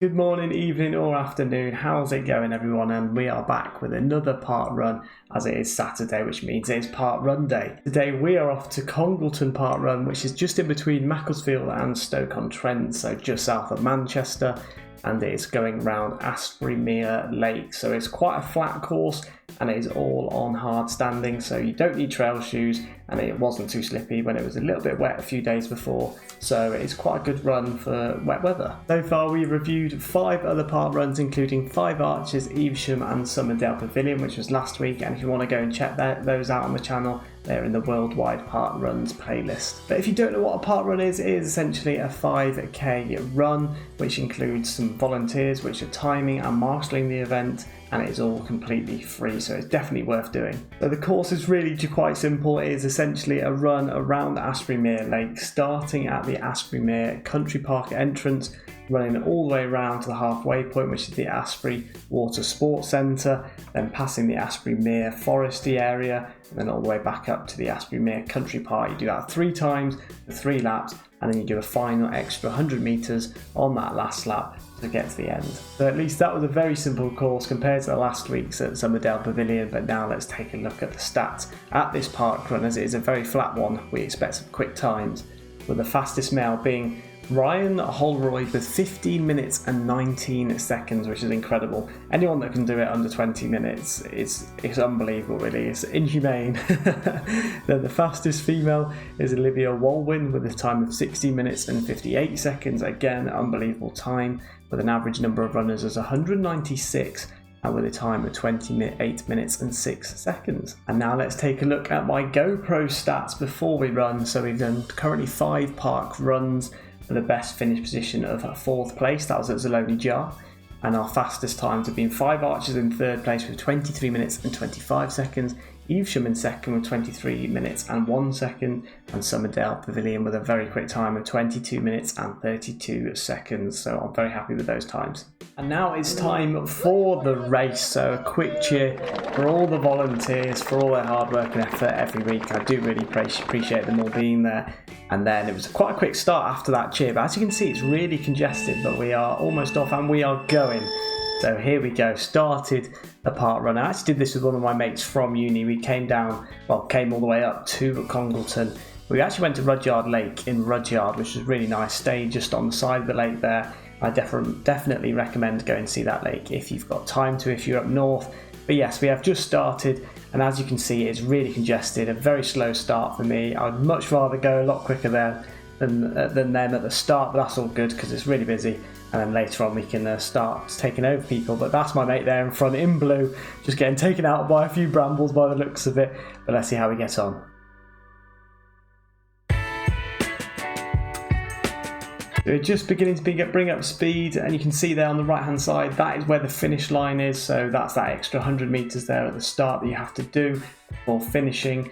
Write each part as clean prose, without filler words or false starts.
Good morning, evening or afternoon, how's it going everyone? And we are back with another park run as it is Saturday, which means it's park run day. Today we are off to Congleton Parkrun, which is just in between Macclesfield and Stoke-on-Trent, so just south of Manchester, and it's going round Astbury Mere Lake. So it's quite a flat course and it is all on hard standing, so you don't need trail shoes, and it wasn't too slippy when it was a little bit wet a few days before, so it's quite a good run for wet weather. So far we've reviewed 5 other park runs, including 5 Arches, Evesham and Somerdale Pavilion, which was last week, and if you want to go and check those out on the channel, they're in the Worldwide Park Runs playlist. But if you don't know what a park run is, it is essentially a 5k run, which includes some volunteers which are timing and marshalling the event, and it is all completely free, so it's definitely worth doing. So the course is really quite simple. It is essentially a run around Astbury Mere Lake, starting at the Astbury Mere Country Park entrance, running all the way around to the halfway point, which is the Astbury Watersports Centre, then passing the Astbury Mere foresty area, and then all the way back up to the Astbury Mere Country Park. You do that 3 times for 3 laps, and then you do a final extra 100 metres on that last lap to get to the end. So at least that was a very simple course compared to the last week's at Somerdale Pavilion. But now let's take a look at the stats at this park run, as it is a very flat one. We expect some quick times, with the fastest male being Ryan Holroyd with 15 minutes and 19 seconds, which is incredible. Anyone that can do it under 20 minutes is unbelievable, really. It's inhumane. Then the fastest female is Olivia Walwyn with a time of 60 minutes and 58 seconds. Again, unbelievable time, with an average number of runners as 196. And with a time of 28 minutes and 6 seconds. And now let's take a look at my GoPro stats before we run. So we've done currently 5 park runs, for the best finish position of 4th place, that was at Zaloni Jar, and our fastest times have been 5 Archers in 3rd place with 23 minutes and 25 seconds, Evesham in 2nd with 23 minutes and 1 second, and Somerdale Pavilion with a very quick time of 22 minutes and 32 seconds, so I'm very happy with those times. And now it's time for the race, so a quick cheer for all the volunteers, for all their hard work and effort every week. I do really appreciate them all being there. And then it was quite a quick start after that cheer, but as you can see it's really congested, but we are almost off and we are going. So here we go, started the park run. I actually did this with one of my mates from uni. We came all the way up to Congleton. We actually went to Rudyard Lake in Rudyard, which was really nice. Stayed just on the side of the lake there. I definitely recommend going to see that lake if you've got time to, if you're up north. But yes, we have just started, and as you can see, it's really congested. A very slow start for me. I'd much rather go a lot quicker there than them at the start, but that's all good because it's really busy. And then later on we can start taking over people. But that's my mate there in front in blue, just getting taken out by a few brambles by the looks of it. But let's see how we get on. So we're just beginning to bring up speed, and you can see there on the right hand side, that is where the finish line is. So that's that extra 100 metres there at the start that you have to do before finishing.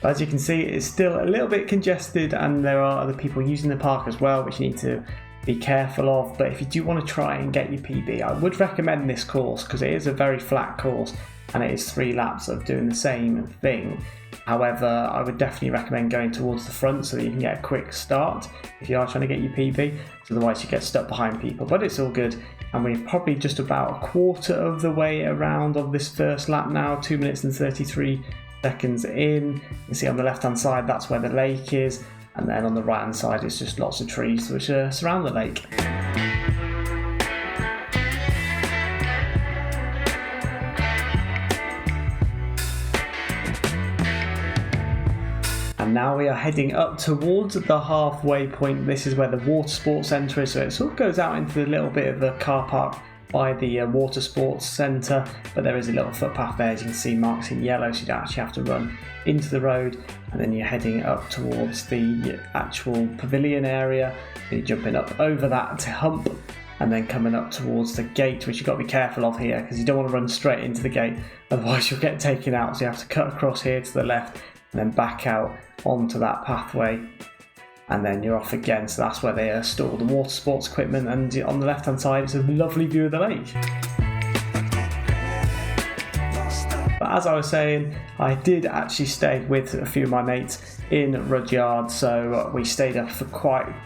As you can see, it's still a little bit congested, and there are other people using the park as well, which you need to be careful of. But if you do want to try and get your PB, I would recommend this course because it is a very flat course and it is 3 laps of doing the same thing. However, I would definitely recommend going towards the front so that you can get a quick start if you are trying to get your PB, otherwise you get stuck behind people. But it's all good, and we're probably just about a quarter of the way around of this first lap now, 2 minutes and 33 seconds in. You can see on the left hand side that's where the lake is, and then on the right hand side it's just lots of trees which surround the lake. And now we are heading up towards the halfway point. This is where the Watersports Centre is, so it sort of goes out into a little bit of the car park by the Watersports Centre, but there is a little footpath there, as you can see, marks in yellow, so you don't actually have to run into the road. And then you're heading up towards the actual pavilion area, and you're jumping up over that hump, and then coming up towards the gate, which you've got to be careful of here because you don't want to run straight into the gate, otherwise you'll get taken out. So you have to cut across here to the left and then back out onto that pathway, and then you're off again. So that's where they store the water sports equipment, and on the left hand side it's a lovely view of the lake. But as I was saying, I did actually stay with a few of my mates in Rudyard, so we stayed up for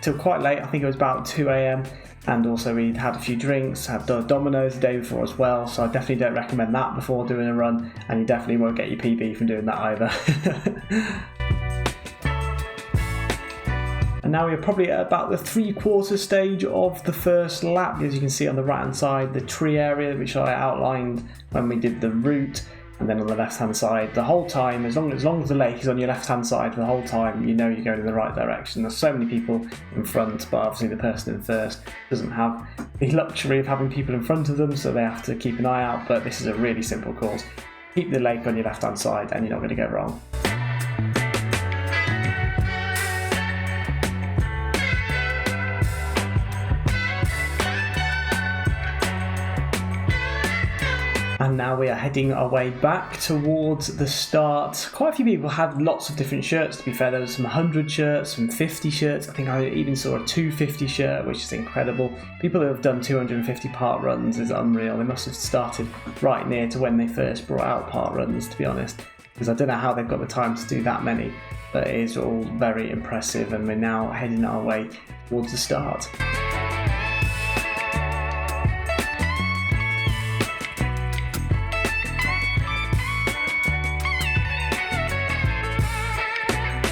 till quite late. I think it was about 2 a.m. and also we'd had a few drinks, had done dominoes the day before as well, so I definitely don't recommend that before doing a run, and you definitely won't get your PB from doing that either. And now we're probably at about the 3/4 stage of the first lap. As you can see on the right hand side, the tree area which I outlined when we did the route, and then on the left hand side the whole time, as long as the lake is on your left hand side the whole time, you know you're going in the right direction. There's so many people in front, but obviously the person in first doesn't have the luxury of having people in front of them, so they have to keep an eye out. But this is a really simple course. Keep the lake on your left hand side and you're not going to go wrong. And now we are heading our way back towards the start. Quite a few people had lots of different shirts, to be fair. There was some 100 shirts, some 50 shirts. I think I even saw a 250 shirt, which is incredible. People who have done 250 park runs is unreal. They must have started right near to when they first brought out park runs, to be honest, because I don't know how they've got the time to do that many, but it is all very impressive, and we're now heading our way towards the start.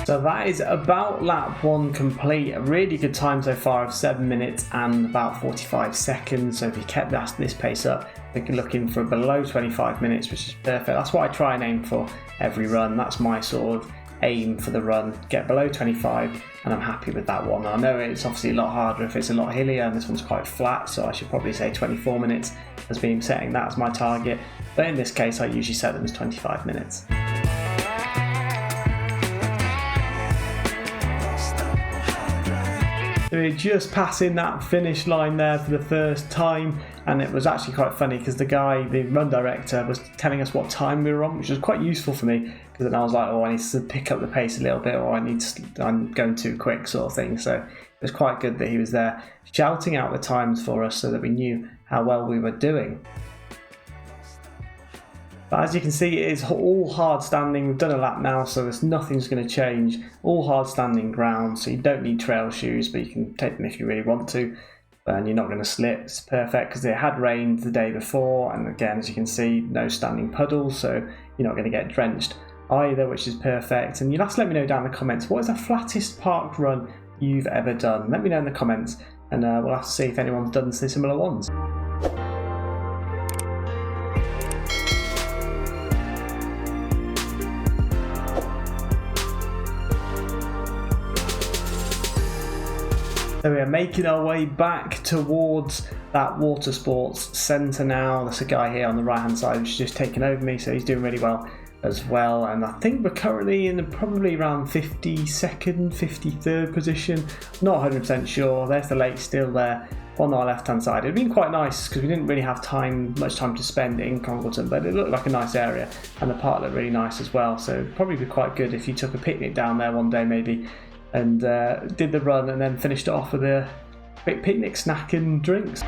So that is about lap 1 complete. A really good time so far of 7 minutes and about 45 seconds. So if you kept this pace up, we're looking for below 25 minutes, which is perfect. That's what I try and aim for every run. That's my sort of aim for the run. Get below 25 and I'm happy with that one. I know it's obviously a lot harder if it's a lot hillier, and this one's quite flat, so I should probably say 24 minutes as being setting that as my target. But in this case, I usually set them as 25 minutes. We're just passing that finish line there for the first time, and it was actually quite funny because the run director, was telling us what time we were on, which was quite useful for me, because then I was like, oh, I need to pick up the pace a little bit, or I'm going too quick, sort of thing. So it was quite good that he was there shouting out the times for us so that we knew how well we were doing. But as you can see, it is all hard standing. We've done a lap now, so nothing's going to change. All hard standing ground, so you don't need trail shoes, but you can take them if you really want to. And you're not going to slip. It's perfect because it had rained the day before, and again, as you can see, no standing puddles, so you're not going to get drenched either, which is perfect. And you'll have to let me know down in the comments, what is the flattest park run you've ever done? Let me know in the comments, and we'll have to see if anyone's done similar ones. So we are making our way back towards that Watersports centre now. There's a guy here on the right hand side who's just taken over me, so he's doing really well as well. And I think we're currently in probably around 52nd, 53rd position. Not 100% sure. There's the lake still there on our left hand side. It'd been quite nice because we didn't really have much time to spend in Congleton, but it looked like a nice area, and the park looked really nice as well. So it'd probably be quite good if you took a picnic down there one day maybe, and did the run and then finished it off with a quick picnic, snack and drinks.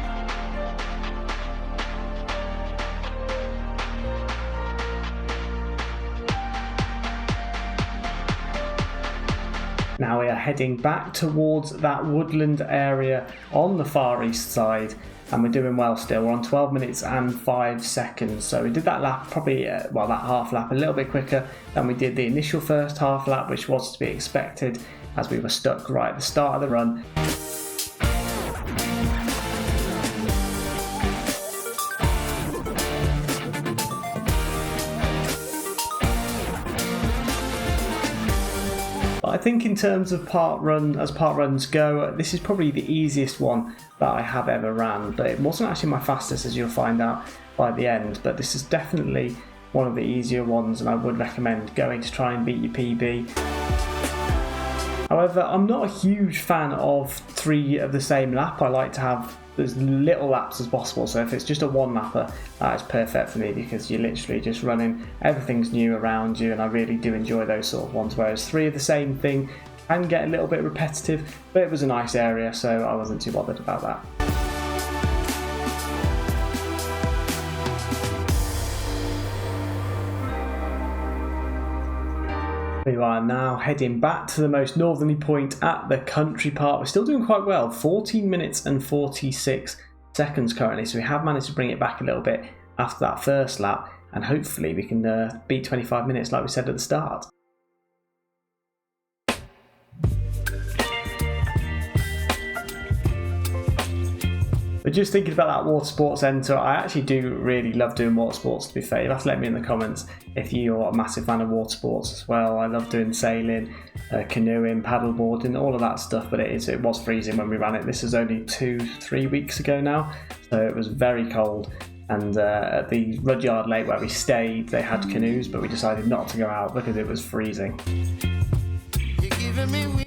Now we are heading back towards that woodland area on the far east side, and we're doing well still. We're on 12 minutes and 5 seconds. So we did that lap probably, that half lap a little bit quicker than we did the initial first half lap, which was to be expected as we were stuck right at the start of the run. But I think in terms of park runs go, this is probably the easiest one that I have ever ran, but it wasn't actually my fastest, as you'll find out by the end. But this is definitely one of the easier ones, and I would recommend going to try and beat your PB. However, I'm not a huge fan of 3 of the same lap. I like to have as little laps as possible, so if it's just a one lapper, that is perfect for me, because you're literally just running, everything's new around you, and I really do enjoy those sort of ones, whereas 3 of the same thing can get a little bit repetitive, but it was a nice area, so I wasn't too bothered about that. We are now heading back to the most northerly point at the country park. We're still doing quite well, 14 minutes and 46 seconds currently, so we have managed to bring it back a little bit after that first lap, and hopefully we can beat 25 minutes like we said at the start. But just thinking about that Watersports Centre, I actually do really love doing Watersports, to be fair. You'll have to let me in the comments if you're a massive fan of Watersports as well. I love doing sailing, canoeing, paddleboarding, all of that stuff, but it was freezing when we ran it. This is only 2-3 weeks ago now, so it was very cold. And at the Rudyard Lake where we stayed, they had canoes, but we decided not to go out because it was freezing.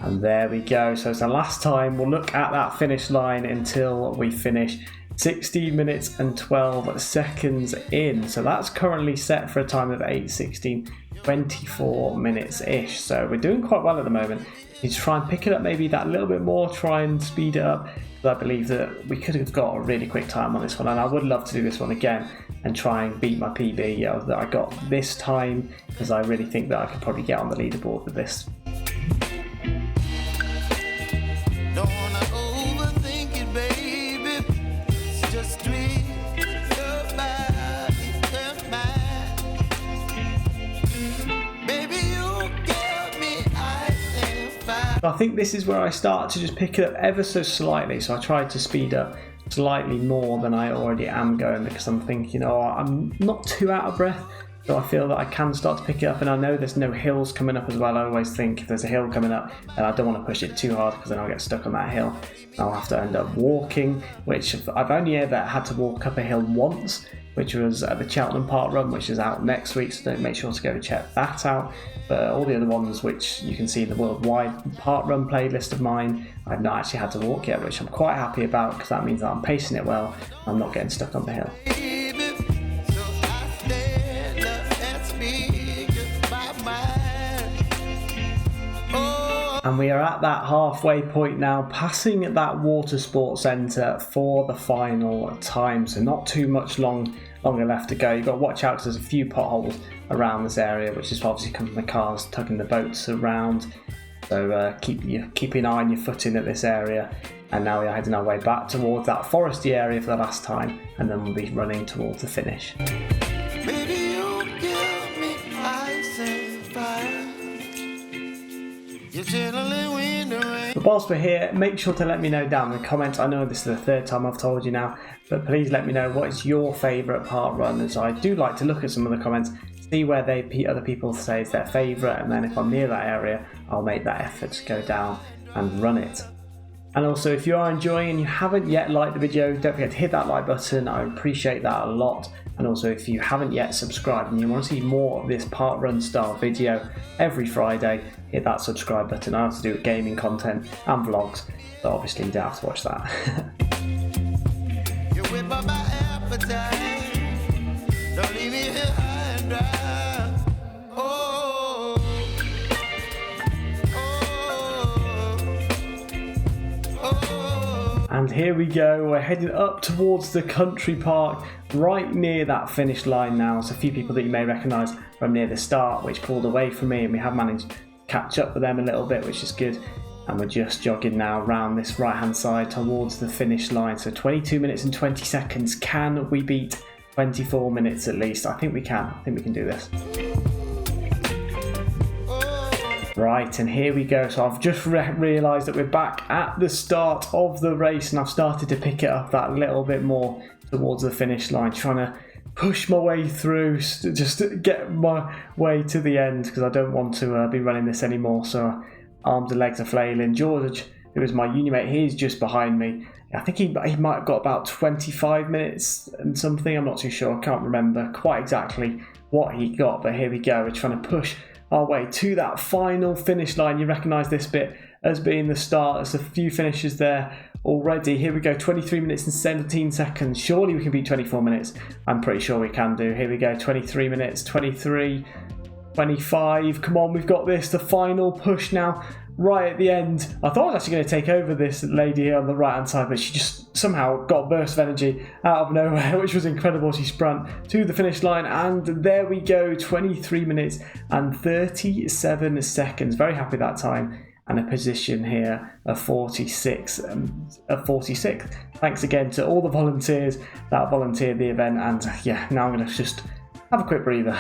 And there we go, so it's the last time we'll look at that finish line until we finish 16 minutes and 12 seconds in. So that's currently set for a time of 8:16, 24 minutes ish. So we're doing quite well at the moment. You need to try and pick it up maybe that little bit more, try and speed it up. But I believe that we could have got a really quick time on this one, and I would love to do this one again and try and beat my PB that I got this time, because I really think that I could probably get on the leaderboard with this. I think this is where I start to just pick it up ever so slightly, so I tried to speed up slightly more than I already am going, because I'm thinking, oh, I'm not too out of breath, so I feel that I can start to pick it up, and I know there's no hills coming up as well. I always think if there's a hill coming up, then I don't want to push it too hard because then I'll get stuck on that hill. I'll have to end up walking, which I've only ever had to walk up a hill once, which was at the Congleton Parkrun, which is out next week, so make sure to go check that out. But all the other ones, which you can see in the worldwide parkrun playlist of mine, I've not actually had to walk yet, which I'm quite happy about, because that means that I'm pacing it well and I'm not getting stuck on the hill. And we are at that halfway point now, passing that Watersports Centre for the final time. So not too much longer left to go. You've got to watch out because there's a few potholes around this area, which is obviously coming from the cars tugging the boats around. So keep an eye on your footing at this area. And now we are heading our way back towards that foresty area for the last time, and then we'll be running towards the finish. But whilst we're here, make sure to let me know down in the comments. I know this is the third time I've told you now, but please let me know what is your favourite park run, as I do like to look at some of the comments, see where other people say is their favourite, and then if I'm near that area, I'll make that effort to go down and run it. And also, if you are enjoying and you haven't yet liked the video, don't forget to hit that like button. I appreciate that a lot. And also, if you haven't yet subscribed and you want to see more of this parkrun style video every Friday, hit that subscribe button. I have to do gaming content and vlogs, but obviously you don't have to watch that. You whip up my appetite. Don't leave me here high and dry. Oh, oh, oh. And here we go, we're heading up towards the country park, right near that finish line now. So a few people that you may recognise from near the start, which pulled away from me, and we have managed to catch up with them a little bit, which is good. And we're just jogging now around this right hand side towards the finish line. So 22 minutes and 20 seconds. Can we beat 24 minutes at least? I think we can. I think we can do this. Right, and here we go. So I've just realised that we're back at the start of the race, and I've started to pick it up that little bit more towards the finish line, trying to push my way through, just to get my way to the end, because I don't want to be running this anymore. So arms and legs are flailing. George, who is my uni mate, he's just behind me. I think he might have got about 25 minutes and something. I'm not too sure. I can't remember quite exactly what he got, but here we go. We're trying to push our way to that final finish line. You recognise this bit as being the start. There's a few finishes there already. Here we go, 23 minutes and 17 seconds. Surely we can beat 24 minutes. I'm pretty sure we can do. Here we go, 23 minutes, 23, 25. Come on, we've got this. The final push now. right at the end, I thought I was actually going to take over this lady here on the right hand side, but she just somehow got a burst of energy out of nowhere, which was incredible. She sprint to the finish line, and there we go, 23 minutes and 37 seconds. Very happy that time. And a position here of 46. Thanks again to all the volunteers that volunteered the event, and yeah, now I'm going to just have a quick breather.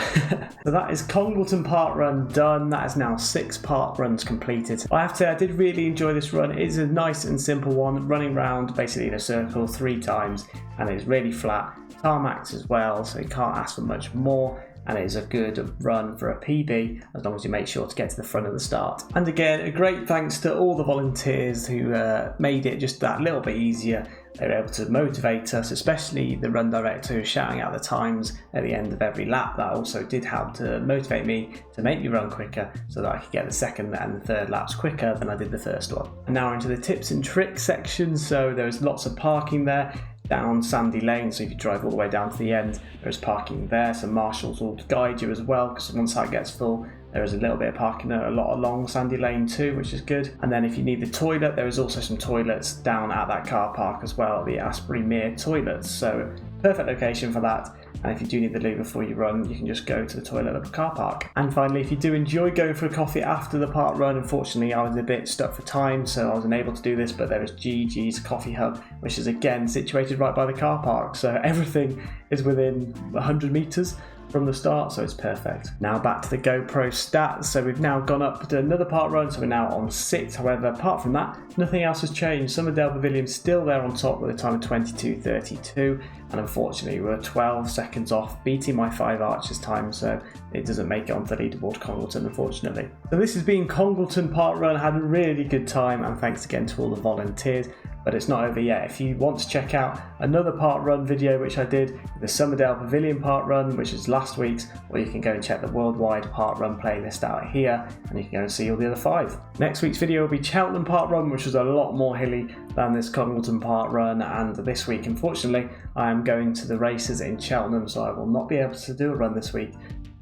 So that is Congleton Parkrun done. That is now 6 park runs completed. I have to say, I did really enjoy this run. It is a nice and simple one, running around basically in a circle 3 times, and it's really flat. Tarmacs as well, so you can't ask for much more. And it is a good run for a PB as long as you make sure to get to the front of the start. And again, a great thanks to all the volunteers who made it just that little bit easier. They were able to motivate us, especially the run director who was shouting out the times at the end of every lap. That also did help to motivate me to make me run quicker so that I could get the second and the third laps quicker than I did the first one. And now into the tips and tricks section. So there's lots of parking there down Sandy Lane, so if you drive all the way down to the end, there's parking there. So marshals will guide you as well, because once that gets full, there is a little bit of parking a lot along Sandy Lane too, which is good. And then if you need the toilet, there is also some toilets down at that car park as well, the Astbury Mere toilets. So perfect location for that. And if you do need the loo before you run, you can just go to the toilet at the car park. And finally, if you do enjoy going for a coffee after the park run, unfortunately I was a bit stuck for time, so I wasn't able to do this, but there is GG's Coffee Hub, which is again situated right by the car park. So everything is within 100 meters from the start, so it's perfect. Now back to the GoPro stats. So we've now gone up to another park run, so we're now on 6. However, apart from that, nothing else has changed. Somerdale Pavilion's still there on top with a time of 22:32, and unfortunately we're 12 seconds off beating my 5 archers time, so it doesn't make it onto the leaderboard Congleton, unfortunately. So this has been Congleton Parkrun. I had a really good time, and thanks again to all the volunteers. But it's not over yet. If you want to check out another park run video which I did, the Somerdale Pavilion park run, which is last week's, or you can go and check the worldwide park run playlist out here, and you can go and see all the other 5. Next week's video will be Cheltenham park run, which was a lot more hilly than this Congleton park run, and this week, unfortunately, I am going to the races in Cheltenham, so I will not be able to do a run this week.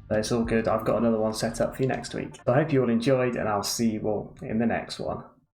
But it's all good. I've got another one set up for you next week. So I hope you all enjoyed, and I'll see you all in the next one.